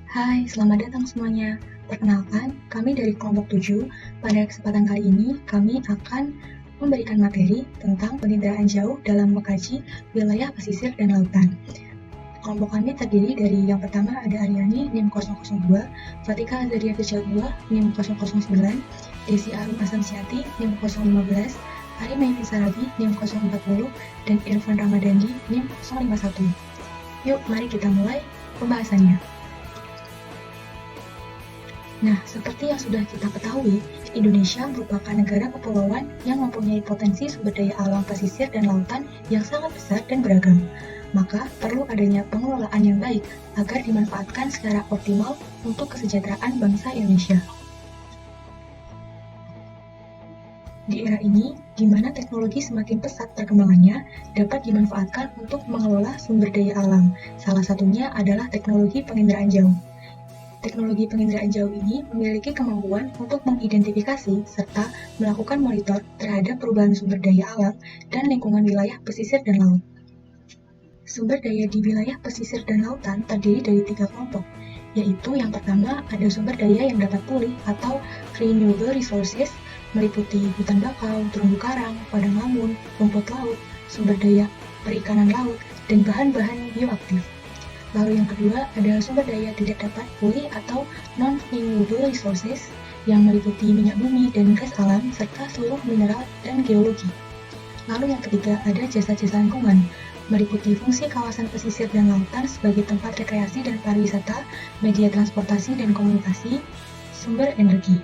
Hai, selamat datang semuanya. Perkenalkan, kami dari kelompok 7. Pada kesempatan kali ini, kami akan memberikan materi tentang penginderaan jauh dalam mengkaji wilayah pesisir dan lautan. Kelompok kami terdiri dari yang pertama ada Aryani, NIM 002, Fatika Azadia Firjalua, NIM 009, Desi Arum Asamsiati, NIM 015, Ari Mayfi Sarabi, NIM 040, dan Irfan Ramadandi, NIM 051. Yuk, mari kita mulai pembahasannya. Nah, seperti yang sudah kita ketahui, Indonesia merupakan negara kepulauan yang mempunyai potensi sumber daya alam pesisir dan lautan yang sangat besar dan beragam. Maka, perlu adanya pengelolaan yang baik agar dimanfaatkan secara optimal untuk kesejahteraan bangsa Indonesia. Di era ini, di mana teknologi semakin pesat perkembangannya, dapat dimanfaatkan untuk mengelola sumber daya alam. Salah satunya adalah teknologi penginderaan jauh. Teknologi penginderaan jauh ini memiliki kemampuan untuk mengidentifikasi serta melakukan monitor terhadap perubahan sumber daya alam dan lingkungan wilayah pesisir dan laut. Sumber daya di wilayah pesisir dan lautan terdiri dari 3 kelompok, yaitu yang pertama ada sumber daya yang dapat pulih atau renewable resources, meliputi hutan bakau, terumbu karang, padang lamun, rumput laut, sumber daya perikanan laut, dan bahan-bahan bioaktif. Lalu yang kedua ada sumber daya tidak dapat pulih atau non-renewable resources yang meliputi minyak bumi dan gas alam serta seluruh mineral dan geologi. Lalu yang ketiga ada jasa-jasa lingkungan, meliputi fungsi kawasan pesisir dan lautan sebagai tempat rekreasi dan pariwisata, media transportasi dan komunikasi, sumber energi.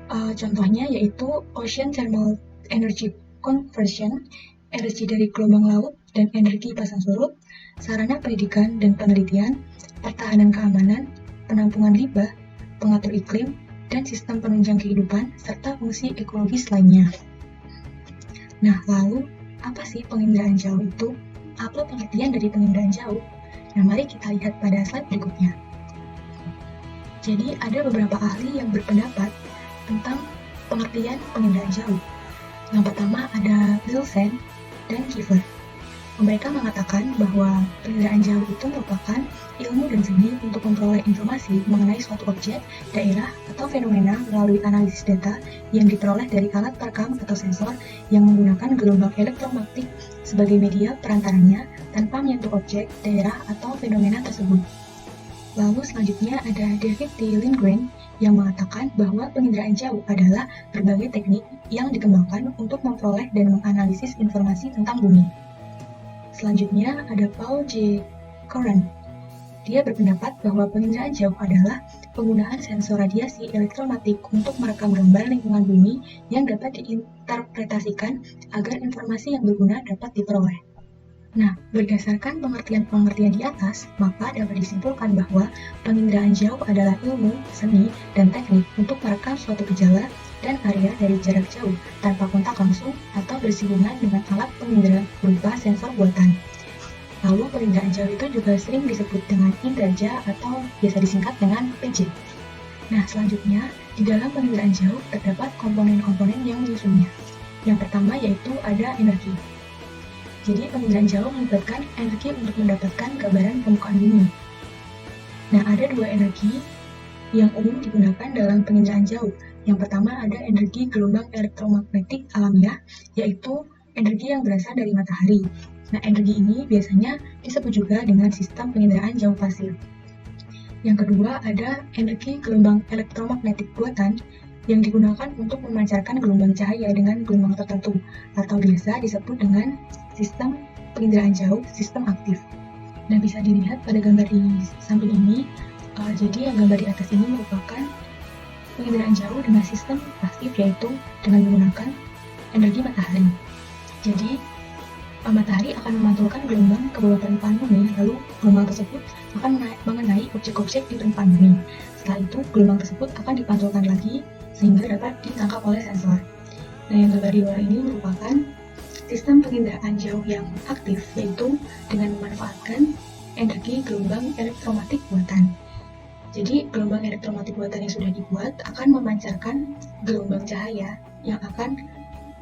Contohnya yaitu Ocean Thermal Energy Conversion, energi dari gelombang laut dan energi pasang surut, sarana pendidikan dan penelitian, pertahanan keamanan, penampungan limbah, pengatur iklim, dan sistem penunjang kehidupan, serta fungsi ekologis lainnya. Nah, lalu, apa sih penginderaan jauh itu? Apa pengertian dari penginderaan jauh? Nah, mari kita lihat pada slide berikutnya. Jadi, ada beberapa ahli yang berpendapat tentang pengertian penginderaan jauh. Yang pertama ada Nielsen dan Kiefer. Mereka mengatakan bahwa penginderaan jauh itu merupakan ilmu dan seni untuk memperoleh informasi mengenai suatu objek, daerah, atau fenomena melalui analisis data yang diperoleh dari alat perekam atau sensor yang menggunakan gelombang elektromagnetik sebagai media perantaranya tanpa menyentuh objek, daerah, atau fenomena tersebut. Lalu selanjutnya ada David T. Lindgren yang mengatakan bahwa penginderaan jauh adalah berbagai teknik yang dikembangkan untuk memperoleh dan menganalisis informasi tentang bumi. Selanjutnya ada Paul J. Coran. Dia berpendapat bahwa penginderaan jauh adalah penggunaan sensor radiasi elektromagnetik untuk merekam gambar lingkungan bumi yang dapat diinterpretasikan agar informasi yang berguna dapat diperoleh. Nah, berdasarkan pengertian-pengertian di atas, maka dapat disimpulkan bahwa penginderaan jauh adalah ilmu, seni, dan teknik untuk merekam suatu gejala dan area dari jarak jauh tanpa kontak langsung atau bersinggungan dengan alat pengindera berupa sensor buatan. Lalu penginderaan jauh itu juga sering disebut dengan inderaja atau biasa disingkat dengan PJ. Nah, selanjutnya di dalam penginderaan jauh terdapat komponen-komponen yang menyusunnya. Yang pertama yaitu ada energi. Jadi penginderaan jauh melibatkan energi untuk mendapatkan gambaran permukaan bumi. Nah, ada 2 energi yang umum digunakan dalam penginderaan jauh. Yang pertama ada energi gelombang elektromagnetik alamiah, yaitu energi yang berasal dari matahari. Nah, energi ini biasanya disebut juga dengan sistem penginderaan jauh pasif. Yang kedua ada energi gelombang elektromagnetik buatan yang digunakan untuk memancarkan gelombang cahaya dengan gelombang tertentu, atau biasa disebut dengan sistem penginderaan jauh, sistem aktif. Nah, bisa dilihat pada gambar di samping ini. Jadi yang gambar di atas ini merupakan penginderaan jauh dengan sistem pasif, yaitu dengan menggunakan energi matahari. Jadi matahari akan memantulkan gelombang ke bawah permukaan bumi, lalu gelombang tersebut akan mengenai objek-objek di permukaan bumi. Setelah itu gelombang tersebut akan dipantulkan lagi sehingga dapat ditangkap oleh sensor. Nah, yang gambar di bawah ini merupakan sistem penginderaan jauh yang aktif, yaitu dengan memanfaatkan energi gelombang elektromagnetik buatan. Jadi, gelombang elektromagnetik buatan yang sudah dibuat akan memancarkan gelombang cahaya yang akan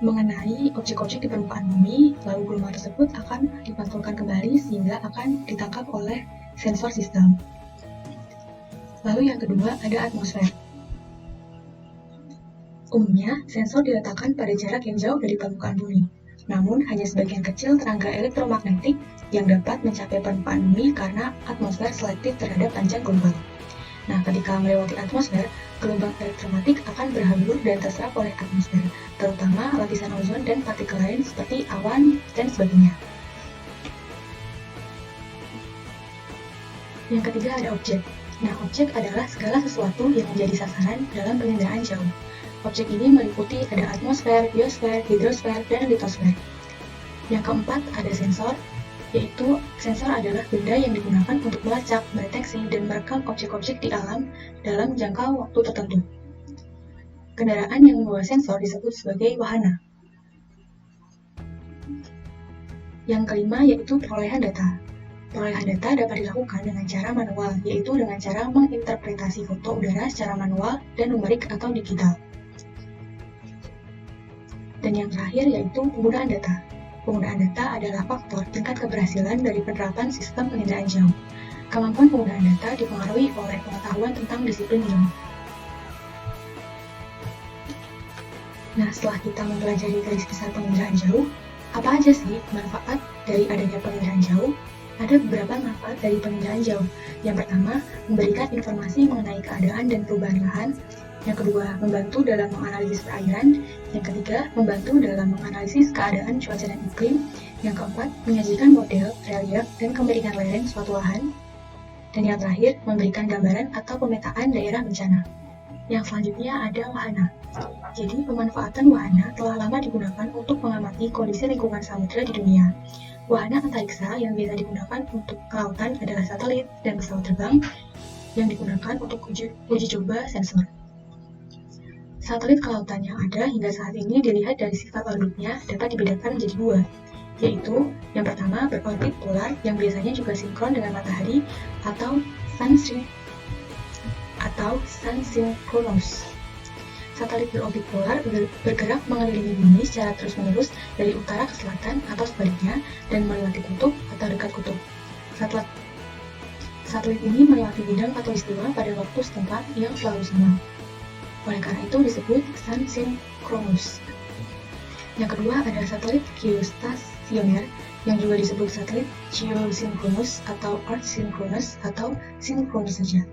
mengenai objek-objek di permukaan bumi, lalu gelombang tersebut akan dipantulkan kembali sehingga akan ditangkap oleh sensor sistem. Lalu yang kedua ada atmosfer. Umumnya, sensor diletakkan pada jarak yang jauh dari permukaan bumi. Namun, hanya sebagian kecil tenaga elektromagnetik yang dapat mencapai permukaan bumi karena atmosfer selektif terhadap panjang gelombang. Nah, ketika melewati atmosfer, gelombang elektromagnetik akan berhambur dan terserap oleh atmosfer, terutama lapisan ozon dan partikel lain seperti awan dan sebagainya. Yang ketiga ada objek. Nah, objek adalah segala sesuatu yang menjadi sasaran dalam penginderaan jauh. Objek ini meliputi ada atmosfer, biosfer, hidrosfer, dan litosfer. Yang keempat ada sensor, yaitu sensor adalah benda yang digunakan untuk melacak, mendeteksi, dan merekam objek-objek di alam dalam jangka waktu tertentu. Kendaraan yang membawa sensor disebut sebagai wahana. Yang kelima yaitu perolehan data. Perolehan data dapat dilakukan dengan cara manual, yaitu dengan cara menginterpretasi foto udara secara manual dan numerik atau digital. Dan yang terakhir yaitu penggunaan data. Penggunaan data adalah faktor tingkat keberhasilan dari penerapan sistem penginderaan jauh. Kemampuan penggunaan data dipengaruhi oleh pengetahuan tentang disiplin jauh. Nah, setelah kita mempelajari garis besar penginderaan jauh, apa aja sih manfaat dari adanya penginderaan jauh? Ada beberapa manfaat dari penginderaan jauh. Yang pertama, memberikan informasi mengenai keadaan dan perubahan lahan. Yang kedua, membantu dalam menganalisis perairan. Yang ketiga, membantu dalam menganalisis keadaan cuaca dan iklim. Yang keempat, menyajikan model, relief, dan kemiringan lereng suatu lahan. Dan yang terakhir, memberikan gambaran atau pemetaan daerah bencana. Yang selanjutnya ada wahana. Jadi, pemanfaatan wahana telah lama digunakan untuk mengamati kondisi lingkungan samudera di dunia. Wahana antariksa yang biasa digunakan untuk kelautan adalah satelit dan pesawat terbang yang digunakan untuk uji coba sensor. Satelit kelautan yang ada hingga saat ini dilihat dari sifat orbitnya dapat dibedakan menjadi dua, yaitu yang pertama berorbit polar yang biasanya juga sinkron dengan matahari atau sun-synchronous. Satelit berorbit polar bergerak mengelilingi bumi secara terus-menerus dari utara ke selatan atau sebaliknya dan melewati kutub atau dekat kutub. Satelit ini melewati bidang khatulistiwa pada waktu setempat yang selalu sama. Oleh karena itu disebut sun-synchronous. Yang kedua ada satelit geostasioner yang juga disebut satelit geosynchronous atau earth-synchronous atau sinkronis saja.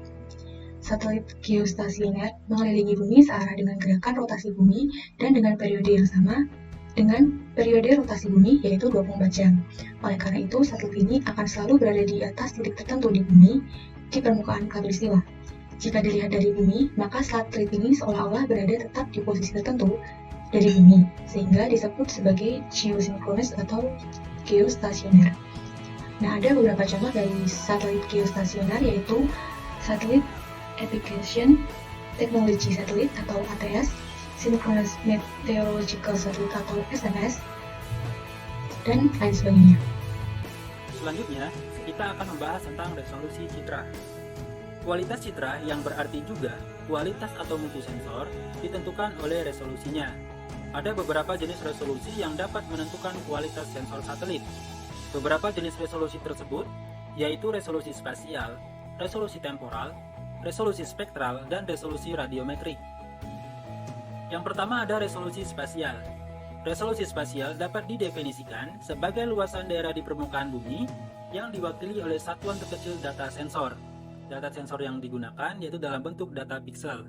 Satelit geostasioner mengelilingi bumi searah dengan gerakan rotasi bumi dan dengan periode yang sama dengan periode rotasi bumi yaitu 24 jam. Oleh karena itu, satelit ini akan selalu berada di atas titik tertentu di bumi di permukaan khatulistiwa. Jika dilihat dari bumi, maka satelit ini seolah-olah berada tetap di posisi tertentu dari bumi, sehingga disebut sebagai geosynchronous atau geostasioner. Nah, ada beberapa contoh dari satelit geostasioner yaitu satelit Application Technology Satellite atau ATS, Synchronous Meteorological Satellite atau SMS, dan lain sebagainya. Selanjutnya, kita akan membahas tentang resolusi citra. Kualitas citra yang berarti juga kualitas atau mutu sensor ditentukan oleh resolusinya. Ada beberapa jenis resolusi yang dapat menentukan kualitas sensor satelit. Beberapa jenis resolusi tersebut yaitu resolusi spasial, resolusi temporal, resolusi spektral, dan resolusi radiometrik. Yang pertama ada resolusi spasial. Resolusi spasial dapat didefinisikan sebagai luasan daerah di permukaan bumi yang diwakili oleh satuan terkecil data sensor. Data sensor yang digunakan yaitu dalam bentuk data piksel.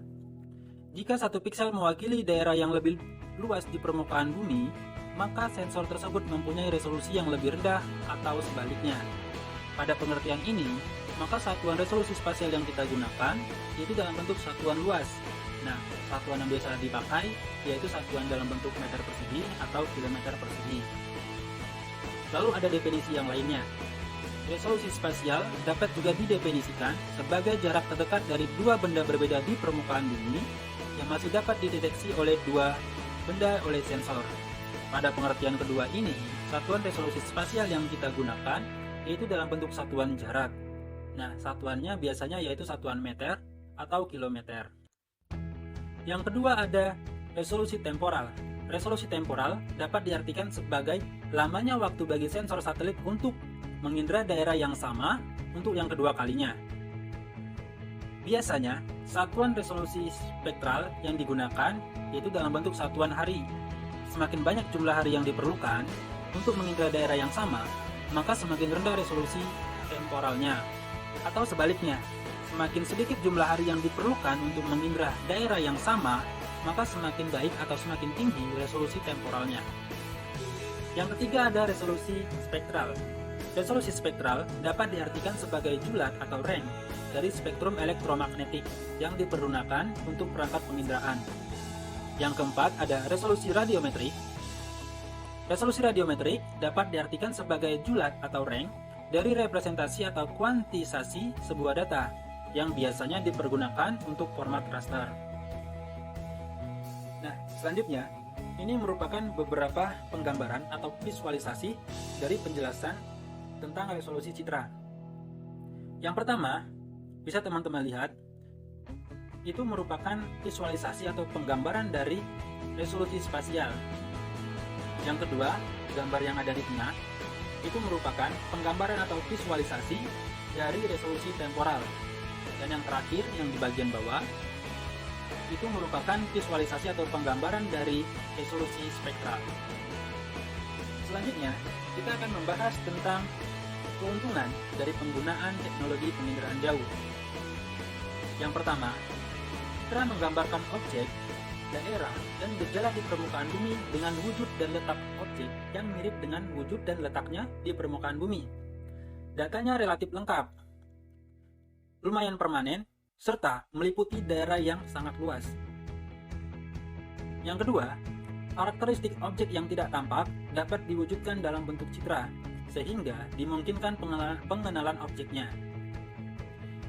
Jika satu piksel mewakili daerah yang lebih luas di permukaan bumi, maka sensor tersebut mempunyai resolusi yang lebih rendah atau sebaliknya. Pada pengertian ini, maka satuan resolusi spasial yang kita gunakan yaitu dalam bentuk satuan luas. Nah, satuan yang biasa dipakai yaitu satuan dalam bentuk meter persegi atau kilometer persegi. Lalu ada definisi yang lainnya. Resolusi spasial dapat juga didefinisikan sebagai jarak terdekat dari dua benda berbeda di permukaan bumi yang masih dapat dideteksi oleh dua benda oleh sensor. Pada pengertian kedua ini, satuan resolusi spasial yang kita gunakan yaitu dalam bentuk satuan jarak. Nah, satuannya biasanya yaitu satuan meter atau kilometer. Yang kedua ada resolusi temporal. Resolusi temporal dapat diartikan sebagai lamanya waktu bagi sensor satelit untuk mengindra daerah yang sama untuk yang kedua kalinya. Biasanya, satuan resolusi spektral yang digunakan yaitu dalam bentuk satuan hari. Semakin banyak jumlah hari yang diperlukan untuk mengindra daerah yang sama, maka semakin rendah resolusi temporalnya. Atau sebaliknya, semakin sedikit jumlah hari yang diperlukan untuk mengindra daerah yang sama, maka semakin baik atau semakin tinggi resolusi temporalnya. Yang ketiga ada resolusi spektral. Resolusi spektral dapat diartikan sebagai julat atau range dari spektrum elektromagnetik yang dipergunakan untuk perangkat penginderaan. Yang keempat ada resolusi radiometrik. Resolusi radiometrik dapat diartikan sebagai julat atau range dari representasi atau kuantisasi sebuah data yang biasanya dipergunakan untuk format raster. Nah, selanjutnya, ini merupakan beberapa penggambaran atau visualisasi dari penjelasan tentang resolusi citra. Yang pertama, bisa teman-teman lihat, itu merupakan visualisasi atau penggambaran dari resolusi spasial. Yang kedua, gambar yang ada di tengah, itu merupakan penggambaran atau visualisasi dari resolusi temporal. Dan yang terakhir, yang di bagian bawah, itu merupakan visualisasi atau penggambaran dari resolusi spektral. Selanjutnya, kita akan membahas tentang keuntungan dari penggunaan teknologi penginderaan jauh. Yang pertama, citra menggambarkan objek, daerah, dan gejala di permukaan bumi dengan wujud dan letak objek yang mirip dengan wujud dan letaknya di permukaan bumi. Datanya relatif lengkap, lumayan permanen, serta meliputi daerah yang sangat luas. Yang kedua, karakteristik objek yang tidak tampak dapat diwujudkan dalam bentuk citra, sehingga dimungkinkan pengenalan objeknya.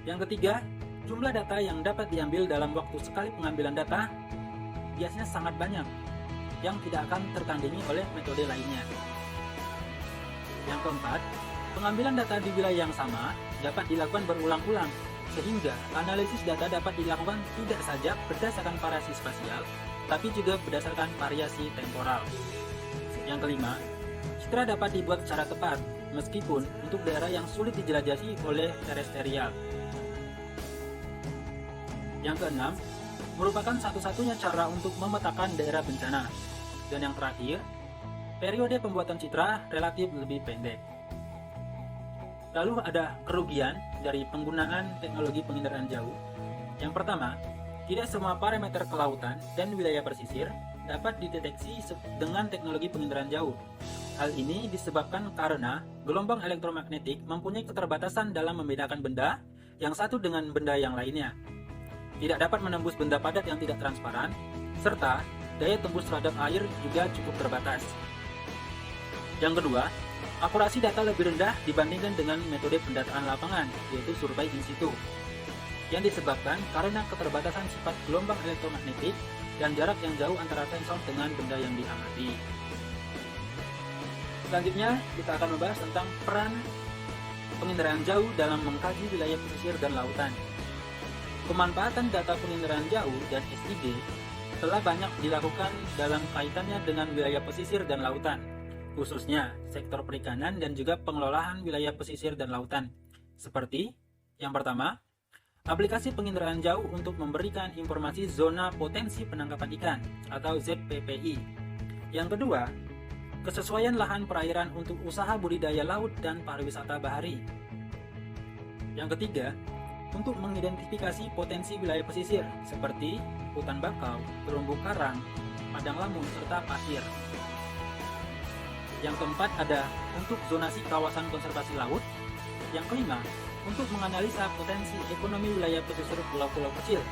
Yang ketiga, jumlah data yang dapat diambil dalam waktu sekali pengambilan data biasanya sangat banyak, yang tidak akan tertandingi oleh metode lainnya. Yang keempat, pengambilan data di wilayah yang sama dapat dilakukan berulang-ulang, sehingga analisis data dapat dilakukan tidak saja berdasarkan variasi spasial, tapi juga berdasarkan variasi temporal. Yang kelima, citra dapat dibuat secara tepat, meskipun untuk daerah yang sulit dijelajahi oleh terestrial. Yang keenam, merupakan satu-satunya cara untuk memetakan daerah bencana. Dan yang terakhir, periode pembuatan citra relatif lebih pendek. Lalu ada kerugian dari penggunaan teknologi penginderaan jauh. Yang pertama, tidak semua parameter kelautan dan wilayah pesisir dapat dideteksi dengan teknologi penginderaan jauh. Hal ini disebabkan karena gelombang elektromagnetik mempunyai keterbatasan dalam membedakan benda yang satu dengan benda yang lainnya. Tidak dapat menembus benda padat yang tidak transparan, serta daya tembus terhadap air juga cukup terbatas. Yang kedua, akurasi data lebih rendah dibandingkan dengan metode pendataan lapangan, yaitu survei in situ, yang disebabkan karena keterbatasan sifat gelombang elektromagnetik dan jarak yang jauh antara sensor dengan benda yang diamati. Selanjutnya, kita akan membahas tentang peran penginderaan jauh dalam mengkaji wilayah pesisir dan lautan. Pemanfaatan data penginderaan jauh dan SID telah banyak dilakukan dalam kaitannya dengan wilayah pesisir dan lautan, khususnya sektor perikanan dan juga pengelolaan wilayah pesisir dan lautan. Seperti yang pertama, aplikasi penginderaan jauh untuk memberikan informasi zona potensi penangkapan ikan atau ZPPI. Yang kedua, kesesuaian lahan perairan untuk usaha budidaya laut dan pariwisata bahari. Yang ketiga, untuk mengidentifikasi potensi wilayah pesisir seperti hutan bakau, terumbu karang, padang lamun, serta pasir. Yang keempat ada untuk zonasi kawasan konservasi laut. Yang kelima, untuk menganalisa potensi ekonomi wilayah pesisir pulau-pulau kecil,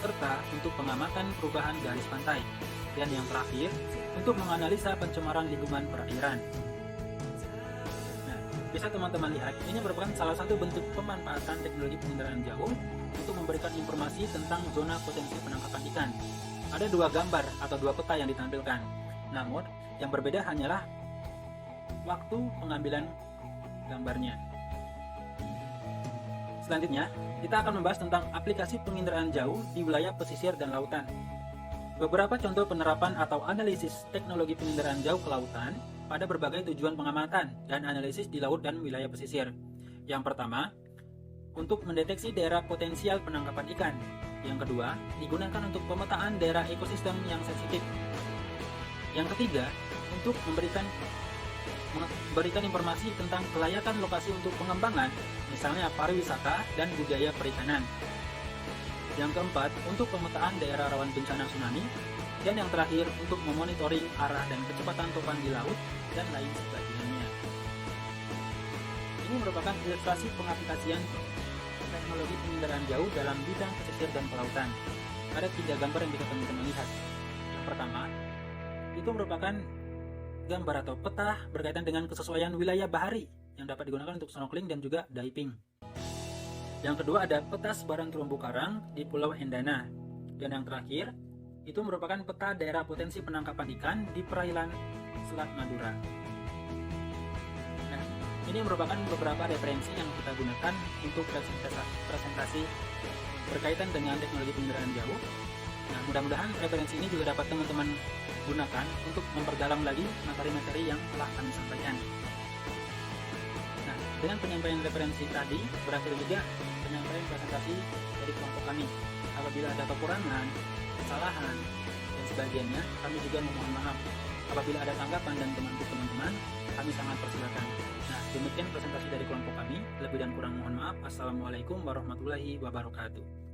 serta untuk pengamatan perubahan garis pantai. Dan yang terakhir, untuk menganalisa pencemaran lingkungan perairan. Nah, bisa teman-teman lihat, ini merupakan salah satu bentuk pemanfaatan teknologi penginderaan jauh untuk memberikan informasi tentang zona potensi penangkapan ikan. Ada dua gambar atau dua peta yang ditampilkan, namun yang berbeda hanyalah waktu pengambilan gambarnya. Selanjutnya, kita akan membahas tentang aplikasi penginderaan jauh di wilayah pesisir dan lautan. Beberapa contoh penerapan atau analisis teknologi penginderaan jauh ke lautan pada berbagai tujuan pengamatan dan analisis di laut dan wilayah pesisir. Yang pertama, untuk mendeteksi daerah potensial penangkapan ikan. Yang kedua, digunakan untuk pemetaan daerah ekosistem yang sensitif. Yang ketiga, untuk memberikan informasi tentang kelayakan lokasi untuk pengembangan, misalnya pariwisata dan budaya perikanan. Yang keempat, untuk pemetaan daerah rawan bencana tsunami. Dan yang terakhir, untuk memonitoring arah dan kecepatan topan di laut dan lain sebagainya. Ini merupakan ilustrasi pengaplikasian teknologi penginderaan jauh dalam bidang pesisir dan kelautan. Ada 3 gambar yang bisa teman-teman lihat. Yang pertama, itu merupakan gambar atau peta berkaitan dengan kesesuaian wilayah bahari yang dapat digunakan untuk snorkeling dan juga diving. Yang kedua ada peta sebaran terumbu karang di Pulau Endana. Dan yang terakhir, itu merupakan peta daerah potensi penangkapan ikan di perairan Selat Madura. Nah, ini merupakan beberapa referensi yang kita gunakan untuk presentasi berkaitan dengan teknologi penginderaan jauh. Nah, mudah-mudahan referensi ini juga dapat teman-teman gunakan untuk memperdalam lagi materi-materi yang telah kami sampaikan. Nah, dengan penyampaian referensi tadi, berakhir juga penyampaian presentasi dari kelompok kami. Apabila ada kekurangan, kesalahan, dan sebagainya, kami juga memohon maaf. Apabila ada tanggapan dan teman-teman, kami sangat persilakan. Nah, demikian presentasi dari kelompok kami. Lebih dan kurang mohon maaf. Assalamualaikum warahmatullahi wabarakatuh.